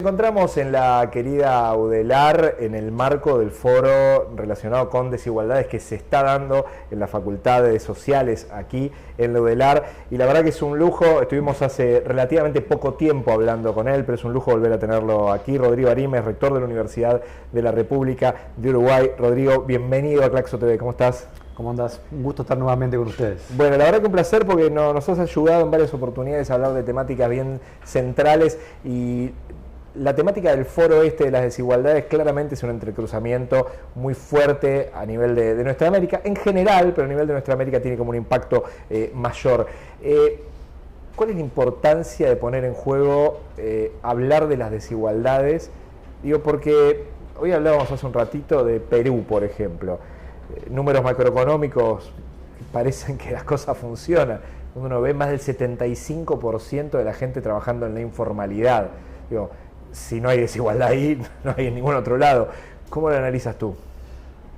Encontramos en la querida UDELAR en el marco del foro relacionado con desigualdades que se está dando en la Facultad de Sociales aquí en la UDELAR, y la verdad que es un lujo. Estuvimos hace relativamente poco tiempo hablando con él, pero es un lujo volver a tenerlo aquí. Rodrigo Arimes, rector de la Universidad de la República de Uruguay. Rodrigo, bienvenido a Claxo TV, ¿cómo estás? ¿Cómo andás? Un gusto estar nuevamente con ustedes. Bueno, la verdad que un placer porque nos has ayudado en varias oportunidades a hablar de temáticas bien centrales, y la temática del foro de las desigualdades claramente es un entrecruzamiento muy fuerte a nivel de nuestra América en general, pero a nivel de nuestra América tiene como un impacto mayor. ¿Cuál es la importancia de poner en juego hablar de las desigualdades? Digo, porque hoy hablábamos hace un ratito de Perú, por ejemplo. Números macroeconómicos parecen que las cosas funcionan. Uno ve más del 75% de la gente trabajando en la informalidad. Digo, si no hay desigualdad ahí, no hay en ningún otro lado. ¿Cómo lo analizas tú?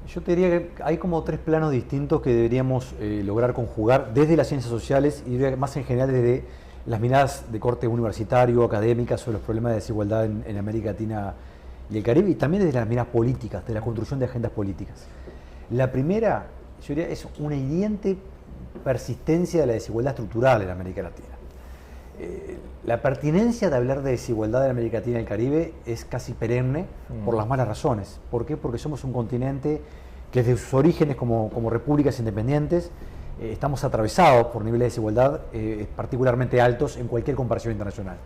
Yo te diría que hay como tres planos distintos que deberíamos lograr conjugar desde las ciencias sociales y más en general desde las miradas de corte universitario, académicas, sobre los problemas de desigualdad en América Latina y el Caribe, y también desde las miradas políticas, de la construcción de agendas políticas. La primera, yo diría, es una hiriente persistencia de la desigualdad estructural en América Latina. La pertinencia de hablar de desigualdad en América Latina y el Caribe es casi perenne por las malas razones. ¿Por qué? Porque somos un continente que desde sus orígenes como repúblicas independientes estamos atravesados por niveles de desigualdad particularmente altos en cualquier comparación internacional.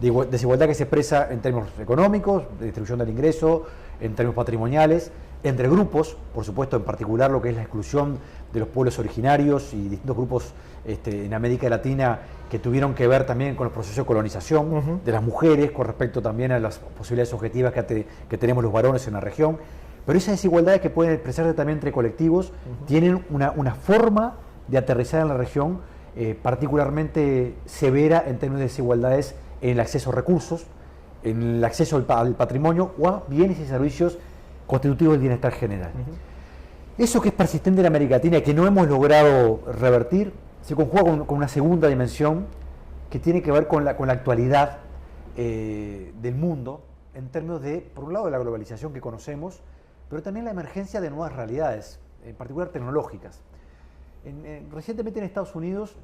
Desigualdad que se expresa en términos económicos, de distribución del ingreso, en términos patrimoniales, entre grupos, por supuesto, en particular lo que es la exclusión de los pueblos originarios y distintos grupos en América Latina que tuvieron que ver también con los procesos de colonización de las mujeres, con respecto también a las posibilidades objetivas que tenemos los varones en la región. Pero esas desigualdades que pueden expresarse también entre colectivos tienen una forma de aterrizar en la región particularmente severa en términos de desigualdades en el acceso a recursos, en el acceso al patrimonio o a bienes y servicios constitutivos del bienestar general. Eso que es persistente en América Latina y que no hemos logrado revertir, se conjuga con una segunda dimensión que tiene que ver con la actualidad del mundo, en términos de, por un lado, de la globalización que conocemos, pero también la emergencia de nuevas realidades, en particular tecnológicas. Recientemente en Estados Unidos,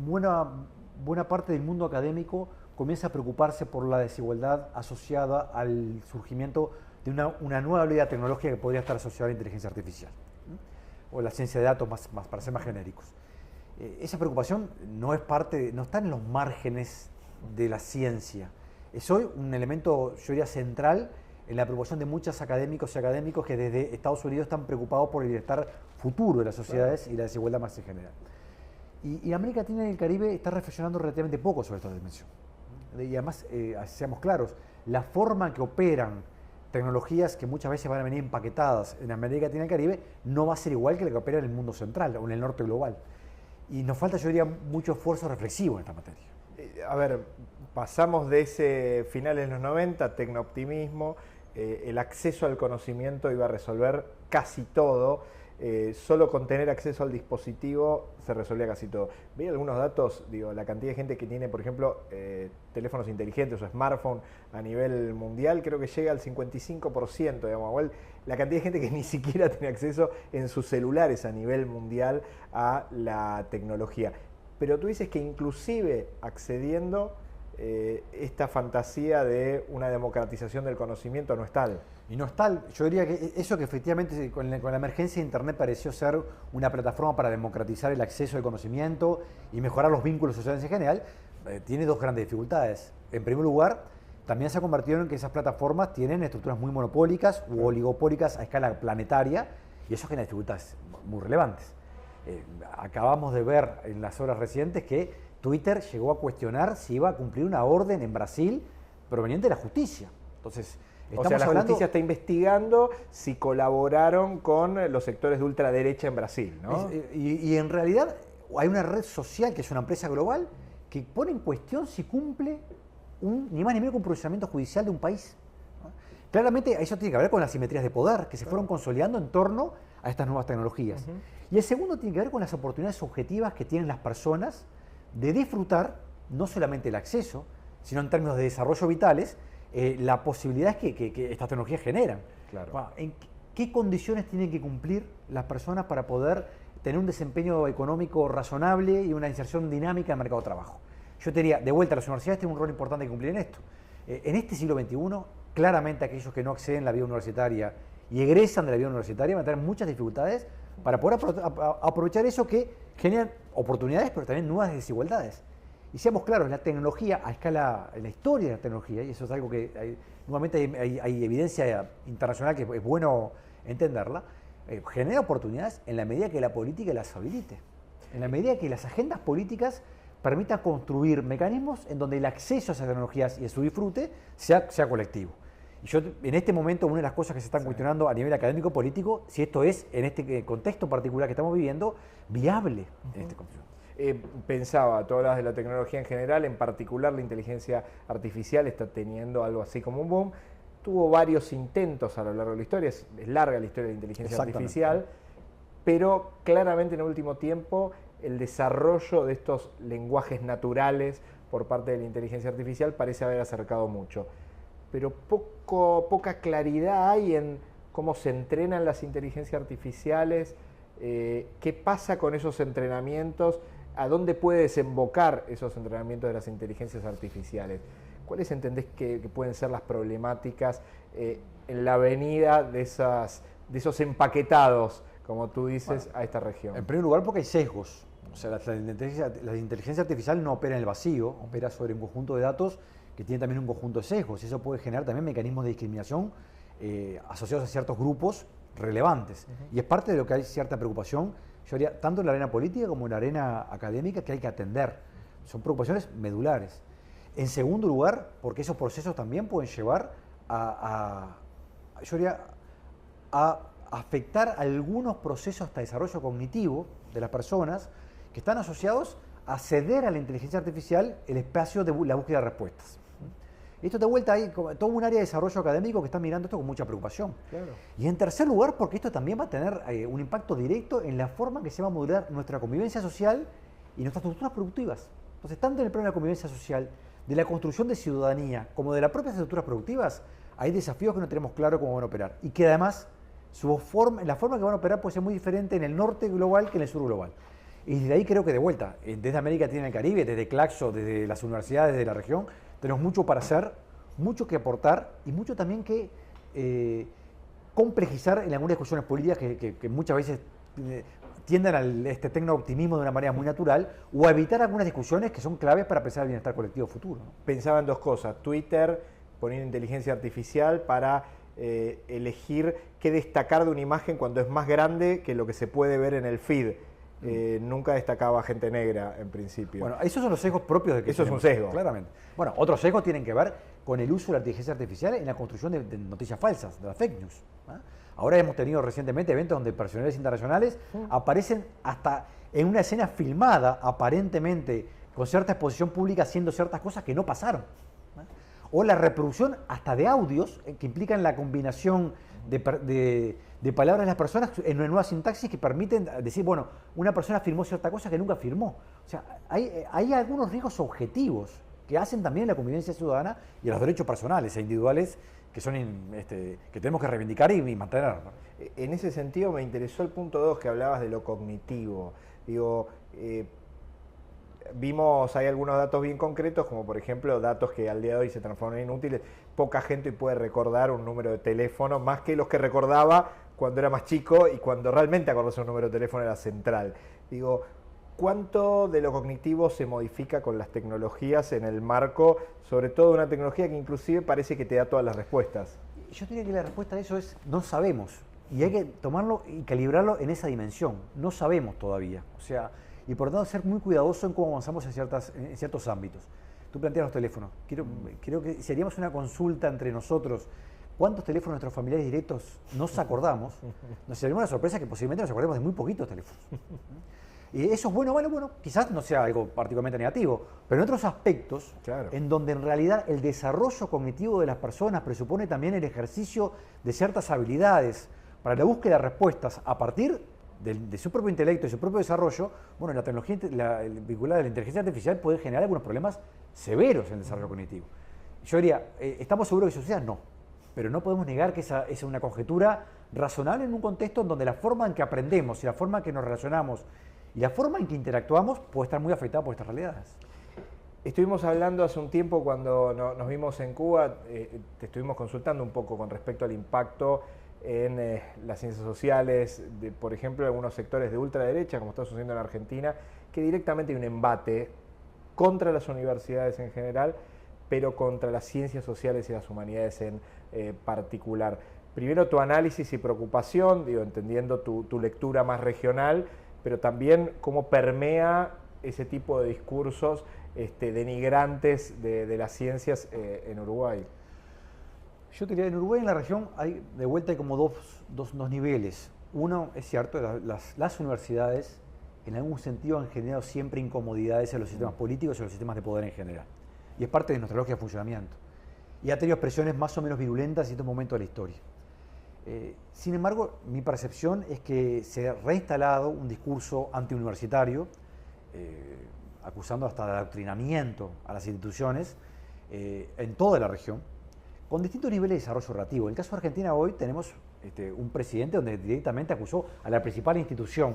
buena parte del mundo académico comienza a preocuparse por la desigualdad asociada al surgimiento de una nueva habilidad tecnológica que podría estar asociada a la inteligencia artificial o la ciencia de datos, para ser más genéricos. Esa preocupación no está en los márgenes de la ciencia. Es hoy un elemento, yo diría, central en la preocupación de muchos académicos y académicos que desde Estados Unidos están preocupados por el bienestar futuro de las sociedades y la desigualdad más en general. Y América Latina y el Caribe está reflexionando relativamente poco sobre esta dimensión. Y además, seamos claros, la forma en que operan tecnologías que muchas veces van a venir empaquetadas en América Latina y el Caribe no va a ser igual que la que opera en el mundo central o en el norte global. Y nos falta, yo diría, mucho esfuerzo reflexivo en esta materia. A ver, pasamos de ese finales de los 90, tecnooptimismo, el acceso al conocimiento iba a resolver casi todo. Solo con tener acceso al dispositivo se resolvía casi todo. Veía algunos datos, digo, la cantidad de gente que tiene, por ejemplo, teléfonos inteligentes o smartphone a nivel mundial, creo que llega al 55%, digamos, igual la cantidad de gente que ni siquiera tiene acceso en sus celulares a nivel mundial a la tecnología. Pero tú dices que inclusive accediendo, esta fantasía de una democratización del conocimiento no es tal. Y no es tal. Yo diría que eso que efectivamente con la emergencia de Internet pareció ser una plataforma para democratizar el acceso al conocimiento y mejorar los vínculos sociales en general, tiene dos grandes dificultades. En primer lugar, también se ha convertido en que esas plataformas tienen estructuras muy monopólicas u oligopólicas a escala planetaria, y eso genera dificultades muy relevantes. Acabamos de ver en las horas recientes que Twitter llegó a cuestionar si iba a cumplir una orden en Brasil proveniente de la justicia. Entonces, o sea, la justicia está investigando si colaboraron con los sectores de ultraderecha en Brasil, ¿no? Y en realidad hay una red social que es una empresa global que pone en cuestión si cumple ni más ni menos que un procesamiento judicial de un país, ¿no? Claramente eso tiene que ver con las simetrías de poder que se fueron consolidando en torno a estas nuevas tecnologías. Y el segundo tiene que ver con las oportunidades objetivas que tienen las personas de disfrutar no solamente el acceso, sino en términos de desarrollo vitales, las posibilidades que estas tecnologías generan. Claro. Bueno, ¿en qué condiciones tienen que cumplir las personas para poder tener un desempeño económico razonable y una inserción dinámica en el mercado de trabajo? Yo te diría, de vuelta, las universidades tienen un rol importante que cumplir en esto. En este siglo XXI, claramente aquellos que no acceden a la vida universitaria y egresan de la vida universitaria van a tener muchas dificultades para poder aprovechar eso que generan oportunidades, pero también nuevas desigualdades. Y seamos claros, la tecnología a escala, en la historia de la tecnología, y eso es algo que nuevamente hay evidencia internacional que es bueno entenderla, genera oportunidades en la medida que la política las habilite, en la medida que las agendas políticas permitan construir mecanismos en donde el acceso a esas tecnologías y a su disfrute sea colectivo. Y yo, en este momento, una de las cosas que se están cuestionando a nivel académico-político, si esto es, en este contexto particular que estamos viviendo, viable en este contexto. Pensaba, tú hablas de la tecnología en general, en particular la inteligencia artificial está teniendo algo así como un boom. Tuvo varios intentos a lo largo de la historia, es larga la historia de la inteligencia artificial, pero claramente en el último tiempo el desarrollo de estos lenguajes naturales por parte de la inteligencia artificial parece haber acercado mucho. Pero poca claridad hay en cómo se entrenan las inteligencias artificiales, qué pasa con esos entrenamientos, a dónde puede desembocar esos entrenamientos de las inteligencias artificiales. ¿Cuáles entendés que pueden ser las problemáticas en la venida de esos empaquetados, como tú dices, a esta región? En primer lugar, porque hay sesgos. O sea, la inteligencia artificial no opera en el vacío, opera sobre un conjunto de datos que tiene también un conjunto de sesgos. Eso puede generar también mecanismos de discriminación asociados a ciertos grupos relevantes. Y es parte de lo que hay cierta preocupación, yo diría, tanto en la arena política como en la arena académica, que hay que atender. Son preocupaciones medulares. En segundo lugar, porque esos procesos también pueden llevar yo diría, a afectar algunos procesos hasta desarrollo cognitivo de las personas que están asociados a ceder a la inteligencia artificial el espacio de la búsqueda de respuestas. Esto de vuelta hay todo un área de desarrollo académico que está mirando esto con mucha preocupación. Claro. Y en tercer lugar, porque esto también va a tener un impacto directo en la forma en que se va a modular nuestra convivencia social y nuestras estructuras productivas. Entonces, tanto en el plano de la convivencia social, de la construcción de ciudadanía, como de las propias estructuras productivas, hay desafíos que no tenemos claro cómo van a operar. Y que además, la forma que van a operar puede ser muy diferente en el norte global que en el sur global. Y desde ahí creo que de vuelta, desde América Latina y el Caribe, desde Claxo, desde las universidades de la región, tenemos mucho para hacer, mucho que aportar y mucho también que complejizar en algunas discusiones políticas que muchas veces tienden al tecno-optimismo de una manera muy natural o a evitar algunas discusiones que son claves para pensar el bienestar colectivo futuro, ¿no? Pensaba en dos cosas. Twitter poniendo inteligencia artificial para elegir qué destacar de una imagen cuando es más grande que lo que se puede ver en el feed. Nunca destacaba gente negra, en principio. Bueno, esos son los sesgos propios de que eso tenemos, es un sesgo. Claramente. Bueno, otros sesgos tienen que ver con el uso de la inteligencia artificial en la construcción de noticias falsas, de las fake news. ¿Ah? Ahora hemos tenido recientemente eventos donde personalidades internacionales aparecen hasta en una escena filmada, aparentemente con cierta exposición pública, haciendo ciertas cosas que no pasaron. ¿Ah? O la reproducción hasta de audios que implican la combinación de palabras de las personas en una nueva sintaxis que permiten decir, bueno, una persona firmó cierta cosa que nunca firmó. O sea, hay algunos riesgos objetivos que hacen también la convivencia ciudadana y a los derechos personales e individuales que son que tenemos que reivindicar y mantener. En ese sentido me interesó el punto 2 que hablabas de lo cognitivo. Digo, vimos, hay algunos datos bien concretos, como por ejemplo datos que al día de hoy se transforman en inútiles. Poca gente puede recordar un número de teléfono, más que los que recordaba cuando era más chico y cuando realmente acordarse un número de teléfono era central. Digo, ¿cuánto de lo cognitivo se modifica con las tecnologías en el marco, sobre todo de una tecnología que inclusive parece que te da todas las respuestas? Yo diría que la respuesta a eso es no sabemos. Y hay que tomarlo y calibrarlo en esa dimensión. No sabemos todavía. O sea, y por lo tanto ser muy cuidadoso en cómo avanzamos en ciertos ámbitos. Tú planteas los teléfonos. Creo que si haríamos una consulta entre nosotros, ¿cuántos teléfonos nuestros familiares directos nos acordamos? Nos sería una sorpresa que posiblemente nos acordemos de muy poquitos teléfonos. Y eso es bueno, quizás no sea algo particularmente negativo, pero en otros aspectos, claro, en donde en realidad el desarrollo cognitivo de las personas presupone también el ejercicio de ciertas habilidades para la búsqueda de respuestas a partir de su propio intelecto y su propio desarrollo, bueno, la tecnología vinculada a la inteligencia artificial puede generar algunos problemas severos en el desarrollo cognitivo. yo diría, ¿estamos seguros que eso suceda? No. Pero no podemos negar que esa es una conjetura razonable en un contexto en donde la forma en que aprendemos y la forma en que nos relacionamos y la forma en que interactuamos puede estar muy afectada por estas realidades. Estuvimos hablando hace un tiempo cuando nos vimos en Cuba, te estuvimos consultando un poco con respecto al impacto en las ciencias sociales, de, por ejemplo, algunos sectores de ultraderecha, como está sucediendo en Argentina, que directamente hay un embate contra las universidades en general, pero contra las ciencias sociales y las humanidades en particular. Primero tu análisis y preocupación, digo, entendiendo tu lectura más regional, pero también cómo permea ese tipo de discursos denigrantes de las ciencias en Uruguay. Yo diría, en Uruguay, en la región, hay de vuelta hay como dos niveles. Uno, es cierto, las universidades en algún sentido han generado siempre incomodidades en los sistemas políticos y en los sistemas de poder en general. Y es parte de nuestra lógica de funcionamiento. Y ha tenido expresiones más o menos virulentas en estos momentos de la historia. Sin embargo, mi percepción es que se ha reinstalado un discurso antiuniversitario, acusando hasta de adoctrinamiento a las instituciones en toda la región, con distintos niveles de desarrollo relativo. En el caso de Argentina hoy tenemos un presidente donde directamente acusó a la principal institución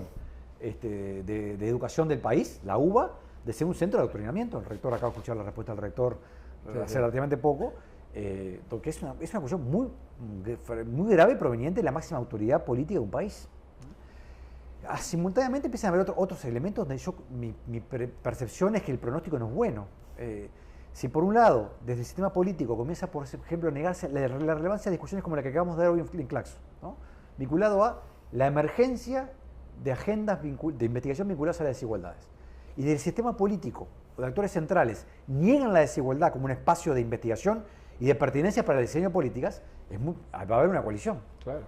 de educación del país, la UBA, de ser un centro de adoctrinamiento. El rector, acabo de escuchar la respuesta del rector hace relativamente poco, porque es una acusación muy grave proveniente de la máxima autoridad política de un país. Simultáneamente empiezan a haber otros elementos donde mi percepción es que el pronóstico no es bueno. Si por un lado, desde el sistema político comienza, por ejemplo, a negarse la relevancia de discusiones como la que acabamos de dar hoy en Claxo, ¿no? Vinculado a la emergencia de agendas de investigación vinculadas a las desigualdades. Y del sistema político, los actores centrales, niegan la desigualdad como un espacio de investigación y de pertinencia para el diseño de políticas, va a haber una coalición. Claro,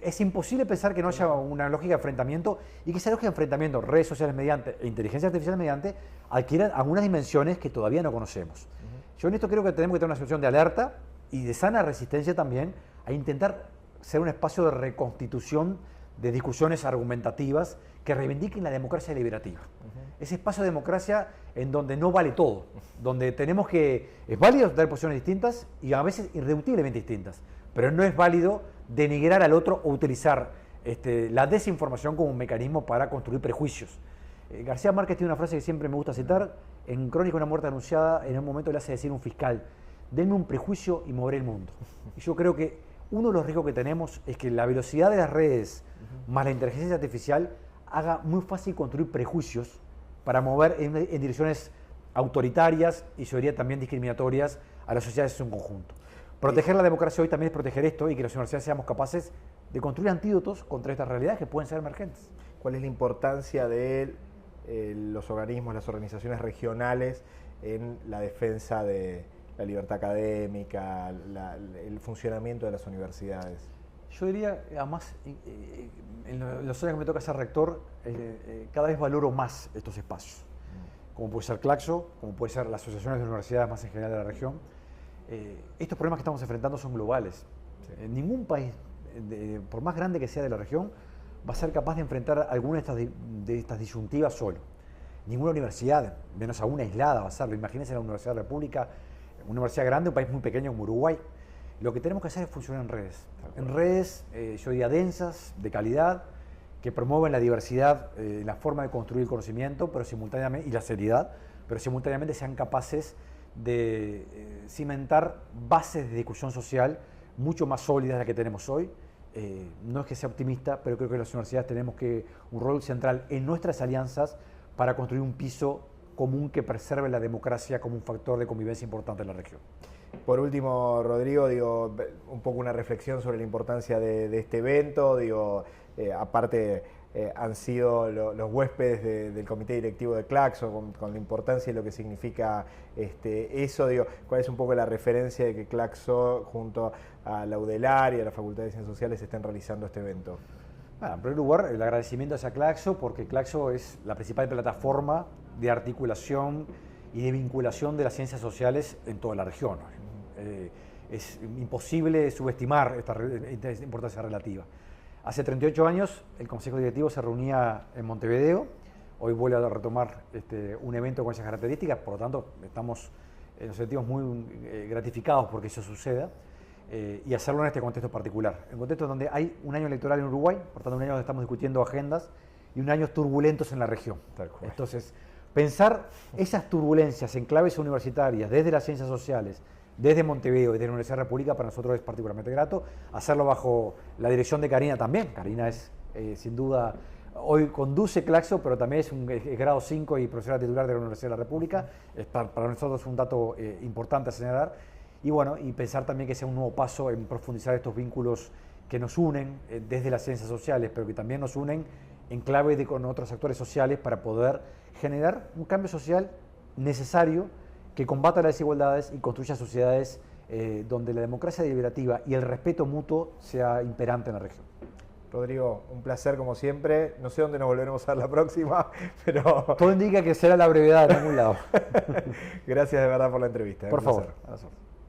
es imposible pensar que no haya una lógica de enfrentamiento y que esa lógica de enfrentamiento, redes sociales mediante e inteligencia artificial mediante, adquieran algunas dimensiones que todavía no conocemos. Yo en esto creo que tenemos que tener una situación de alerta y de sana resistencia también a intentar ser un espacio de reconstitución de discusiones argumentativas que reivindiquen la democracia deliberativa. Ese espacio de democracia en donde no vale todo, donde tenemos que... Es válido dar posiciones distintas y a veces irreductiblemente distintas, pero no es válido denigrar al otro o utilizar la desinformación como un mecanismo para construir prejuicios. García Márquez tiene una frase que siempre me gusta citar, en Crónica de una muerte anunciada, en un momento le hace decir un fiscal, denme un prejuicio y moveré el mundo. Y yo creo que uno de los riesgos que tenemos es que la velocidad de las redes más la inteligencia artificial haga muy fácil construir prejuicios para mover en direcciones autoritarias y yo diría también discriminatorias a las sociedades en su conjunto. Proteger la democracia hoy también es proteger esto y que las universidades seamos capaces de construir antídotos contra estas realidades que pueden ser emergentes. ¿Cuál es la importancia de los organismos, las organizaciones regionales en la defensa de la libertad académica, el funcionamiento de las universidades? Yo diría, además, en los años que me toca ser rector, cada vez valoro más estos espacios, como puede ser Claxo, como puede ser las asociaciones de universidades más en general de la región. Estos problemas que estamos enfrentando son globales. Sí. Ningún país, por más grande que sea de la región, va a ser capaz de enfrentar alguna de estas disyuntivas solo. Ninguna universidad, menos aún aislada, va a hacerlo. Imagínense la Universidad de la República, una universidad grande, un país muy pequeño como Uruguay. Lo que tenemos que hacer es funcionar en redes. En redes, yo diría, densas, de calidad, que promueven la diversidad, la forma de construir el conocimiento, pero simultáneamente, y la seriedad, pero simultáneamente sean capaces de cimentar bases de discusión social mucho más sólidas de las que tenemos hoy. No es que sea optimista, pero creo que las universidades tenemos un rol central en nuestras alianzas para construir un piso común que preserve la democracia como un factor de convivencia importante en la región. Por último, Rodrigo, digo, un poco una reflexión sobre la importancia de este evento, digo, aparte han sido los huéspedes del comité directivo de Claxo, con la importancia y lo que significa eso, digo, ¿cuál es un poco la referencia de que Claxo junto a la UDELAR y a la Facultad de Ciencias Sociales estén realizando este evento? Bueno, en primer lugar, el agradecimiento hacia Claxo, porque Claxo es la principal plataforma de articulación y de vinculación de las ciencias sociales en toda la región. Es imposible subestimar esta importancia relativa. Hace 38 años el Consejo Directivo se reunía en Montevideo, hoy vuelve a retomar un evento con esas características, por lo tanto estamos nos sentimos muy gratificados porque eso suceda, y hacerlo en este contexto particular. En un contexto donde hay un año electoral en Uruguay, por tanto un año donde estamos discutiendo agendas, y un año turbulentos en la región. Tal cual. Entonces, pensar esas turbulencias en claves universitarias, desde las ciencias sociales, desde Montevideo y desde la Universidad República, para nosotros es particularmente grato. Hacerlo bajo la dirección de Karina también. Karina es, sin duda, hoy conduce Claxo, pero también es grado 5 y profesora titular de la Universidad de la República. Es para nosotros un dato importante a señalar. Y bueno, y pensar también que sea un nuevo paso en profundizar estos vínculos que nos unen desde las ciencias sociales, pero que también nos unen en clave con otros actores sociales para poder generar un cambio social necesario que combata las desigualdades y construya sociedades donde la democracia deliberativa y el respeto mutuo sea imperante en la región. Rodrigo, un placer como siempre. No sé dónde nos volveremos a ver la próxima, pero... Todo indica que será la brevedad en algún lado. Gracias de verdad por la entrevista. Por favor.